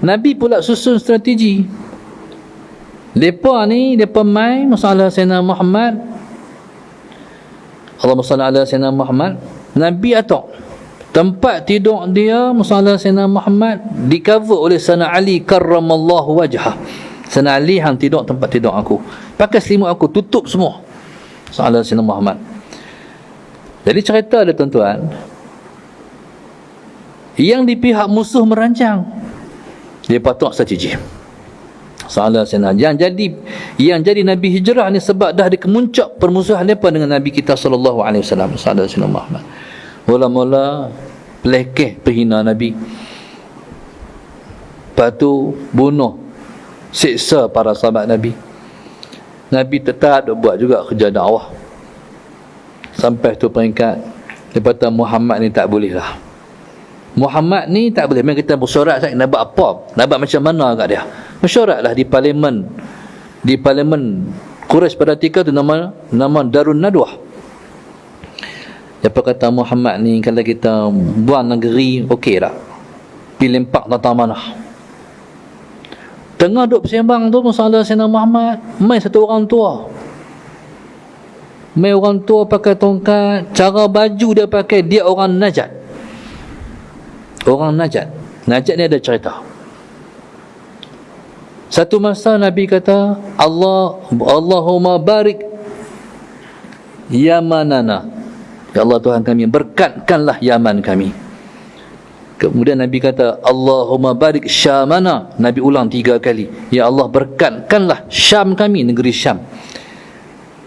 Nabi pula susun strategi. Depa mai masalah Sayyidina Muhammad. Allahumma salli ala Sayyidina Muhammad. Nabi atok tempat tidur dia masalah Sayyidina Muhammad di cover oleh Sayyidina Ali karramallahu wajhah. Sayyidina Ali hang tidur tempat tidur aku. Pakai selimut aku tutup semua. Masalah Sayyidina Muhammad. Jadi cerita dia tuan-tuan, yang di pihak musuh merancang, dia patut strategi. Salah Sayyidina yang jadi Nabi hijrah ni sebab dah ada kemuncak permusuhan depa dengan Nabi kita sallallahu alaihi wasallam. Salah Sayyidina Muhammad. Mula-mula pelekeh penghina Nabi. Lepas tu bunuh, siksa para sahabat Nabi. Nabi tetap buat juga kerja dakwah. Sampai tu peringkat dia kata Muhammad ni tak boleh lah. Muhammad ni tak boleh. Memang kita bersorak saya nak buat apa? Nak buat macam mana kat dia? Mesyuaratlah di parlimen Quraisy pada ketika tu nama Darun Nadwah. Apa kata Muhammad ni kalau kita buang negeri okey tak? Pilih lempak tentang mana? Tengah duk bersembang tu masalah Sayyidina Muhammad, mai satu orang tua. Mai orang tua pakai tongkat, cara baju dia pakai dia orang Najd. Orang Najd. Najd ni ada cerita. Satu masa Nabi kata, Allahumma barik Yamanana. Ya Allah Tuhan kami, berkatkanlah Yaman kami. Kemudian Nabi kata, Allahumma barik Syamana. Nabi ulang 3 kali. Ya Allah, berkatkanlah Syam kami, negeri Syam.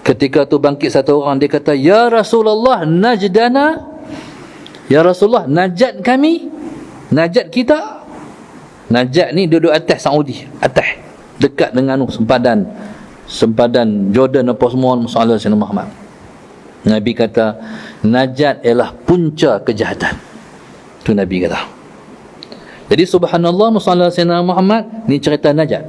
Ketika tu bangkit satu orang, dia kata, Ya Rasulullah, Najdana. Ya Rasulullah, Najd kami, Najd kita. Najd ni duduk atas Saudi, atas dekat dengan sempadan Jordan apa semua masalah Sayyidina Muhammad. Nabi kata Najd ialah punca kejahatan. Tu Nabi kata. Jadi subhanallah masalah Sayyidina Muhammad ni cerita Najd.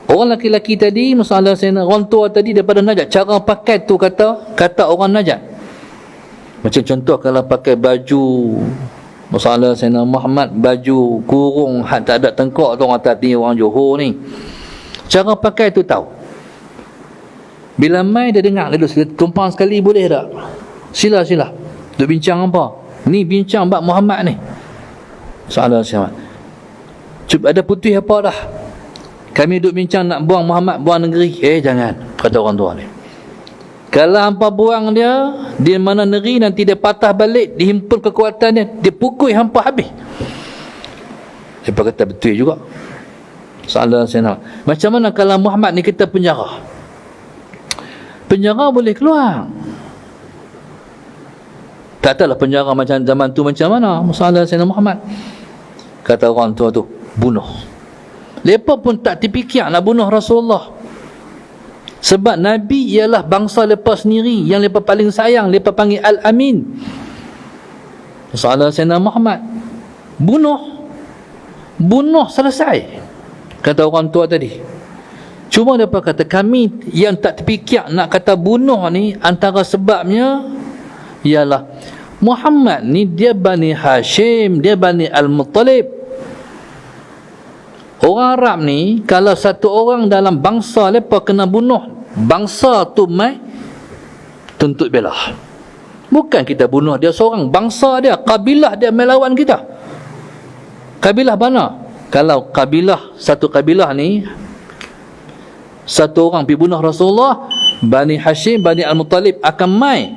Orang laki-laki tadi masalah Sayyidina, orang tua tadi daripada Najd, cara pakai tu kata orang Najd. Macam contoh kalau pakai baju masalah Sayyidina Muhammad, baju kurung tak ada tengkok tu, orang tadi orang Johor ni cara pakai tu tahu. Bila mai dia dengar dia tumpang sekali boleh tak? Sila duk bincang apa? Ni bincang bab Muhammad ni. Salah siapa? Cuba ada putih apa dah? Kami duk bincang nak buang Muhammad, buang negeri. Jangan, kata orang tua ni. Kalau hampa buang dia di mana negeri, nanti dia patah balik, dihimpun kekuatannya, dia pukul hampa habis. Dia kata betul juga. Salah saya. Macam mana kalau Muhammad ni kita penjara? Penjara boleh keluar. Tak tahulah penjara macam zaman tu macam mana. Masalah Sayyidina Muhammad. Kata orang tua tu, bunuh. Mereka pun tak terfikir nak bunuh Rasulullah. Sebab Nabi ialah bangsa mereka sendiri yang mereka paling sayang. Mereka panggil Al-Amin. Masalah Sayyidina Muhammad, bunuh selesai, kata orang tua tadi. Cuma mereka kata kami yang tak terfikir nak kata bunuh ni, antara sebabnya ialah Muhammad ni dia Bani Hashim, dia Bani Al-Muttalib. Orang Arab ni kalau satu orang dalam bangsa mereka kena bunuh, bangsa tu mai tuntut bela. Bukan kita bunuh dia seorang, bangsa dia, kabilah dia melawan kita. Kabilah mana? Kalau satu kabilah ni satu orang pergi bunuh Rasulullah, Bani Hashim, Bani Al-Muttalib akan mai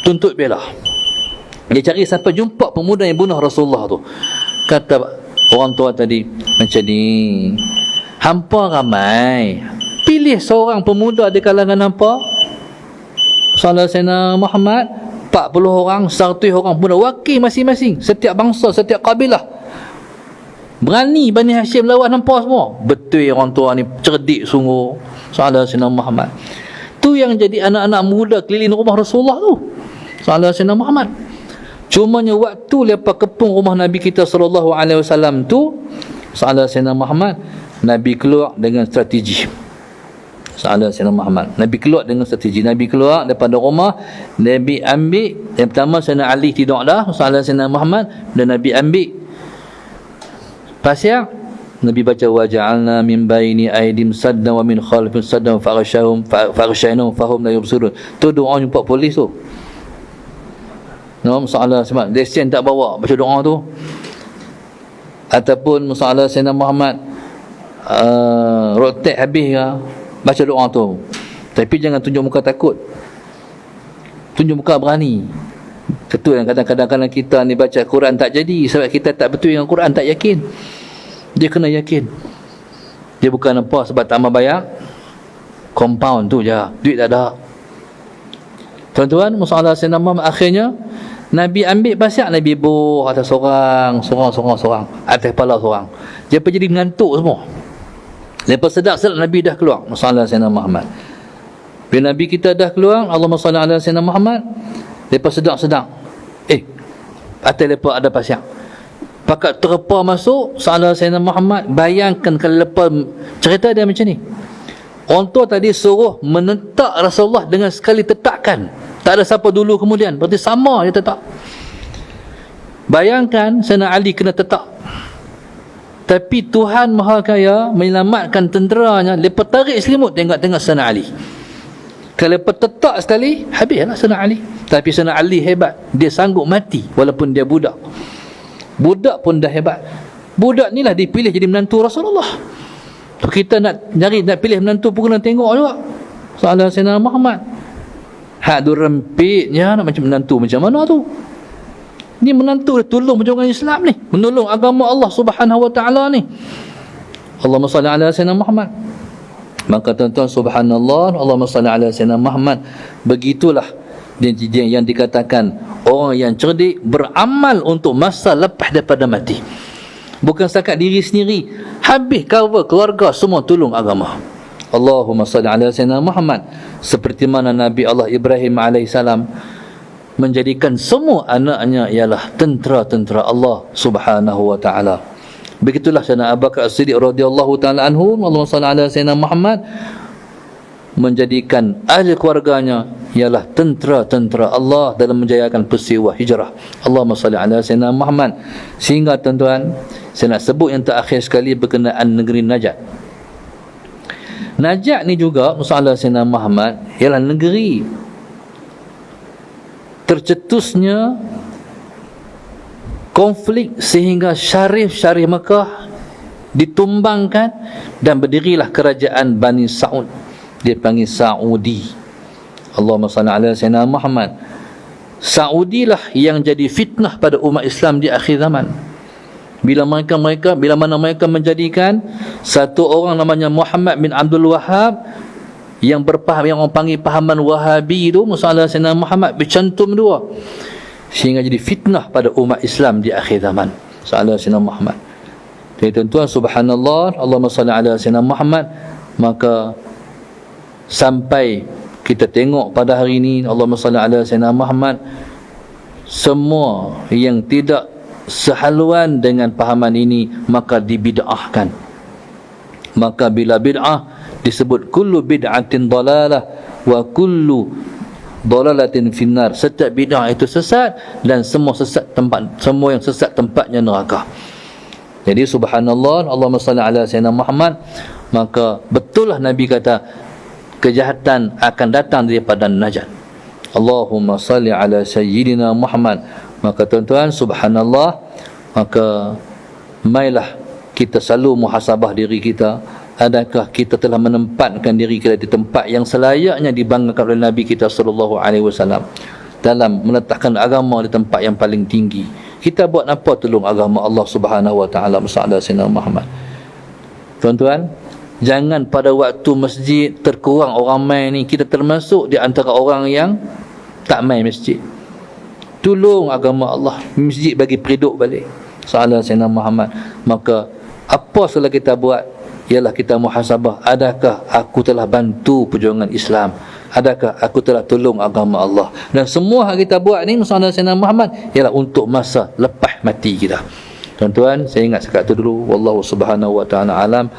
tuntut bela. Dia cari sampai jumpa pemuda yang bunuh Rasulullah tu. Kata orang tua tadi, macam ni hampa ramai, pilih seorang pemuda di kalangan hampa. Salah Sayyidina Muhammad 40 orang, 100 orang pemuda, wakil masing-masing, setiap bangsa, setiap kabilah. Berani Bani Hashim lawan hampa semua. Betul orang tua ni cerdik sungguh. Salah Sayyidina Muhammad. Tu yang jadi anak-anak muda keliling rumah Rasulullah tu. Salah Sayyidina Muhammad. Cumanya waktu lepas kepung rumah Nabi kita sallallahu alaihi wasallam tu, salah Sayyidina Muhammad, Nabi keluar dengan strategi. Salah Sayyidina Muhammad. Nabi keluar dengan strategi. Nabi keluar daripada rumah, Nabi ambil yang pertama Sayyidina Ali tidur dah, salah Sayyidina Muhammad, dan Nabi ambil pasir. Nabi baca waja'alna min baini aidim saddan wa min khalfin saddan faghshaynahum fahum la yubsirun. Tu doa jumpa polis tu. No, masalah sebab lesen tak bawa, baca doa tu. Ataupun masalah Sayyidina Muhammad rotek habis ke, baca doa tu. Tapi jangan tunjuk muka takut, tunjuk muka berani. Betul yang kadang-kadang kita ni baca Quran tak jadi sebab kita tak betul dengan Quran, tak yakin. Dia kena yakin. Dia bukan apa sebab tak mau bayar compound tu je, duit tak ada. Tuan-tuan, masalah Sayyidina Muhammad akhirnya Nabi ambil pasir, Nabi buh atas seorang atas kepala seorang. Dia pun jadi mengantuk semua. Lepas sedap Nabi dah keluar, masalah Sayyidina Muhammad. Bila Nabi kita dah keluar, Allahumma salli ala Sayyidina Muhammad. Lepas sedap atas lepas ada pasir. Pakat terpa masuk salah Sayyidina Muhammad. Bayangkan kalau lepas cerita dia macam ni. Orang tua tadi suruh menentak Rasulullah dengan sekali tetakan. Tak ada siapa dulu kemudian. Berarti sama dia tetak. Bayangkan Sayyidina Ali kena tetak. Tapi Tuhan Maha Kaya menyelamatkan tenteranya. Lepas tarik selimut, tengok-tengok Sayyidina Ali. Kalau lepas tetak sekali, habislah Sayyidina Ali. Tapi Sayyidina Ali hebat. Dia sanggup mati walaupun dia budak. Budak pun dah hebat. Budak ni lah dipilih jadi menantu Rasulullah. So, kita nak pilih menantu pun kena tengok juga. Soalan Sayyidina Muhammad. Hak tu rempitnya nak macam menantu macam mana tu? Ni menantu dia tolong perjuangan Islam ni, menolong agama Allah Subhanahu wa taala ni. Allahumma salli ala Sayyidina Muhammad. Maka tuan-tuan, subhanallah, Allahumma salli ala Sayyidina Muhammad. Begitulah yang dikatakan orang yang cerdik beramal untuk masa lepas daripada mati. Bukan setakat diri sendiri, habis cover keluarga semua tolong agama. Allahumma salli ala Sayyidina Muhammad. Seperti mana Nabi Allah Ibrahim alaihissalam menjadikan semua anaknya ialah tentera-tentera Allah Subhanahu wa taala. Begitulah Sayyidina Abu Bakar As-Siddiq radhiyallahu taala anhu, Allahumma salli ala Sayyidina Muhammad, menjadikan ahli keluarganya ialah tentera-tentera Allah dalam menjayakan peristiwa hijrah. Allahumma salli ala Sayyidina Muhammad. Sehingga tuan-tuan, saya nak sebut yang terakhir sekali berkenaan negeri Najd. Najd ni juga masalah Sayyidina Muhammad ialah negeri tercetusnya konflik sehingga syarif-syarif Mekah ditumbangkan dan berdirilah kerajaan Bani Saud. Dia panggil Saudi. Allahumma salli ala Sayyidina Muhammad. Saudi lah yang jadi fitnah pada umat Islam di akhir zaman. Bila mana mereka menjadikan satu orang namanya Muhammad bin Abdul Wahhab yang yang orang panggil pahaman Wahabi itu, masalah Sayyidina Muhammad bercantum dua, sehingga jadi fitnah pada umat Islam di akhir zaman. Masalah Sayyidina Muhammad. Jadi tuan-tuan, subhanallah, Allahumma salli ala Sayyidina Muhammad. Maka sampai kita tengok pada hari ini, Allahumma salli ala Sayyidina Muhammad, semua yang tidak sehaluan dengan pahaman ini maka dibid'ahkan. Maka bila bid'ah disebut kullu bid'atin dalalah wa kullu dalalatin finnar. Setiap bid'ah itu sesat dan semua yang sesat tempatnya neraka. Jadi subhanallah, Allahumma salli ala Sayyidina Muhammad. Maka betul lah Nabi kata kejahatan akan datang daripada Najd. Allahumma salli ala Sayyidina Muhammad. Maka tuan-tuan, subhanallah, maka mailah kita selalu muhasabah diri kita. Adakah kita telah menempatkan diri kita di tempat yang selayaknya dibanggakan oleh Nabi kita sallallahu alaihi wasallam dalam meletakkan agama di tempat yang paling tinggi? Kita buat apa tolong agama Allah Subhanahu wa taala bersama Sayyidina Muhammad? Tuan-tuan, jangan pada waktu masjid terkurang orang main ni kita termasuk di antara orang yang tak main masjid. Tolong agama Allah, masjid bagi periduk balik. Salah Sayyidina Muhammad. Maka apa salah kita buat ialah kita muhasabah, adakah aku telah bantu perjuangan Islam? Adakah aku telah tolong agama Allah? Dan semua yang kita buat ni Salah Sayyidina Muhammad ialah untuk masa lepas mati kita. Tuan-tuan, saya ingat sekat tu dulu. Wallahu subhanahu wa ta'ala alam.